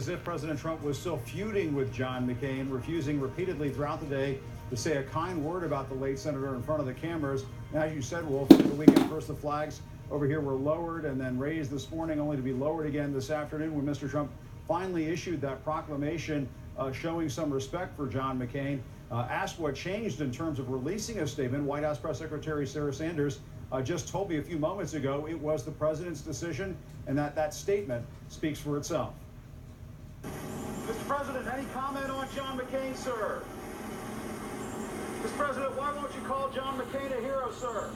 as if President Trump was still feuding with John McCain, refusing repeatedly throughout the day to say a kind word about the late senator in front of the cameras. And as you said, Wolf, the weekend first, the flags over here were lowered and then raised this morning, only to be lowered again this afternoon when Mr. Trump finally issued that proclamation showing some respect for John McCain. Asked what changed in terms of releasing a statement, White House Press Secretary Sarah Sanders just told me a few moments ago it was the president's decision and that statement speaks for itself. Mr. President, any comment on John McCain, sir? Mr. President, why won't you call John McCain a hero, sir?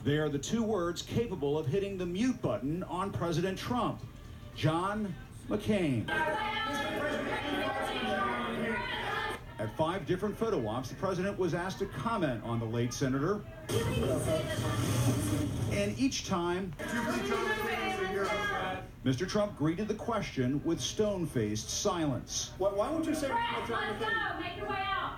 They are the two words capable of hitting the mute button on President Trump. John McCain. At 5 different photo ops, the president was asked to comment on the late senator. And each time, Mr. Trump greeted the question with stone-faced silence. Why won't you say let's go, make your way out.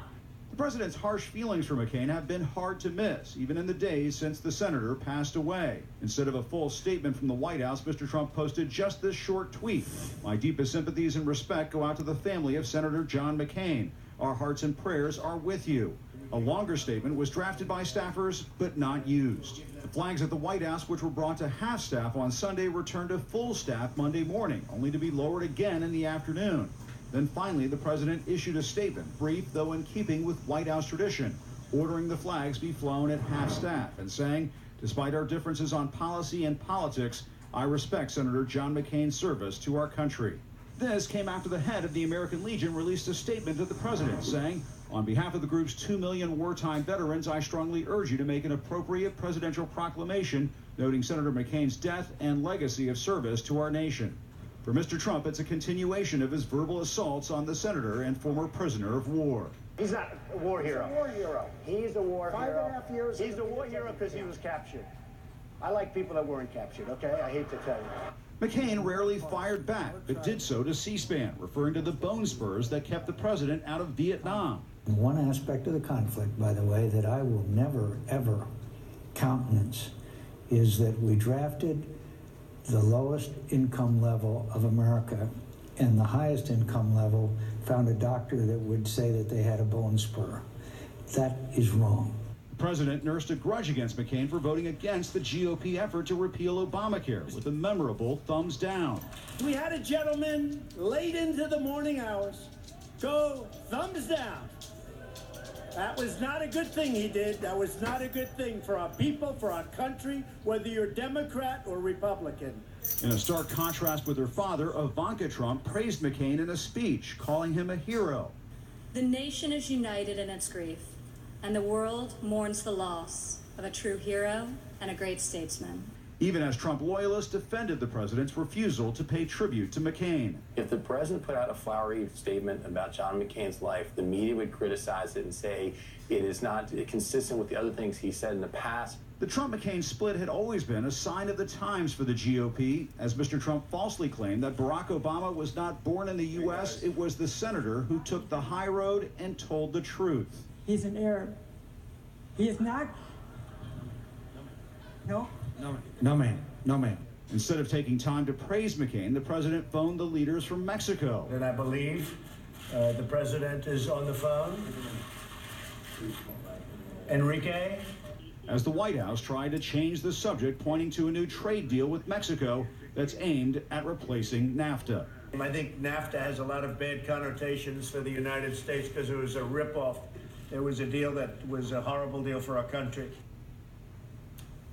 The president's harsh feelings for McCain have been hard to miss, even in the days since the senator passed away. Instead of a full statement from the White House, Mr. Trump posted just this short tweet. My deepest sympathies and respect go out to the family of Senator John McCain. Our hearts and prayers are with you. A longer statement was drafted by staffers, but not used. The flags at the White House, which were brought to half staff on Sunday, returned to full staff Monday morning, only to be lowered again in the afternoon. Then finally, the president issued a statement, brief though in keeping with White House tradition, ordering the flags be flown at half staff and saying, despite our differences on policy and politics, I respect Senator John McCain's service to our country. This came after the head of the American Legion released a statement to the president saying, on behalf of the group's 2 million wartime veterans, I strongly urge you to make an appropriate presidential proclamation noting Senator McCain's death and legacy of service to our nation. For Mr. Trump, it's a continuation of his verbal assaults on the senator and former prisoner of war. He's not a war hero. He's a war hero. He's a war hero. 5.5 years. He's a war hero because he was captured. I like people that weren't captured, okay? I hate to tell you. McCain rarely fired back, but did so to C-SPAN, referring to the bone spurs that kept the president out of Vietnam. One aspect of the conflict, by the way, that I will never, ever countenance is that we drafted the lowest income level of America and the highest income level found a doctor that would say that they had a bone spur. That is wrong. The president nursed a grudge against McCain for voting against the GOP effort to repeal Obamacare with a memorable thumbs down. We had a gentleman late into the morning hours go thumbs down. That was not a good thing he did. That was not a good thing for our people, for our country, whether you're Democrat or Republican. In a stark contrast with her father, Ivanka Trump praised McCain in a speech, calling him a hero. The nation is united in its grief, and the world mourns the loss of a true hero and a great statesman. Even as Trump loyalists defended the president's refusal to pay tribute to McCain. If the president put out a flowery statement about John McCain's life, the media would criticize it and say it is not consistent with the other things he said in the past. The Trump-McCain split had always been a sign of the times for the GOP, as Mr. Trump falsely claimed that Barack Obama was not born in the U.S. It was the senator who took the high road and told the truth. He's an Arab. He is not. No. No, ma'am. No, ma'am. Instead of taking time to praise McCain, the president phoned the leaders from Mexico. And I believe the president is on the phone. Enrique? As the White House tried to change the subject, pointing to a new trade deal with Mexico that's aimed at replacing NAFTA. I think NAFTA has a lot of bad connotations for the United States because it was a ripoff. It was a deal that was a horrible deal for our country.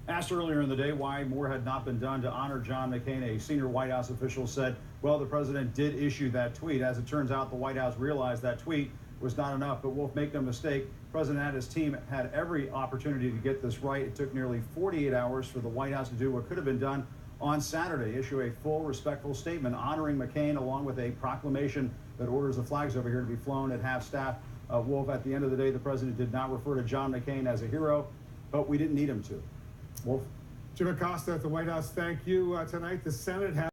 Asked earlier in the day why more had not been done to honor John McCain, a senior White House official said, well, the president did issue that tweet. As it turns out, the White House realized that tweet was not enough. But Wolf, make no mistake, the president and his team had every opportunity to get this right. It took nearly 48 hours for the White House to do what could have been done on Saturday, issue a full, respectful statement honoring McCain, along with a proclamation that orders the flags over here to be flown at half staff. Wolf, at the end of the day, the president did not refer to John McCain as a hero, but we didn't need him to. Wolf. Jim Acosta at the White House, thank you. Tonight, the Senate has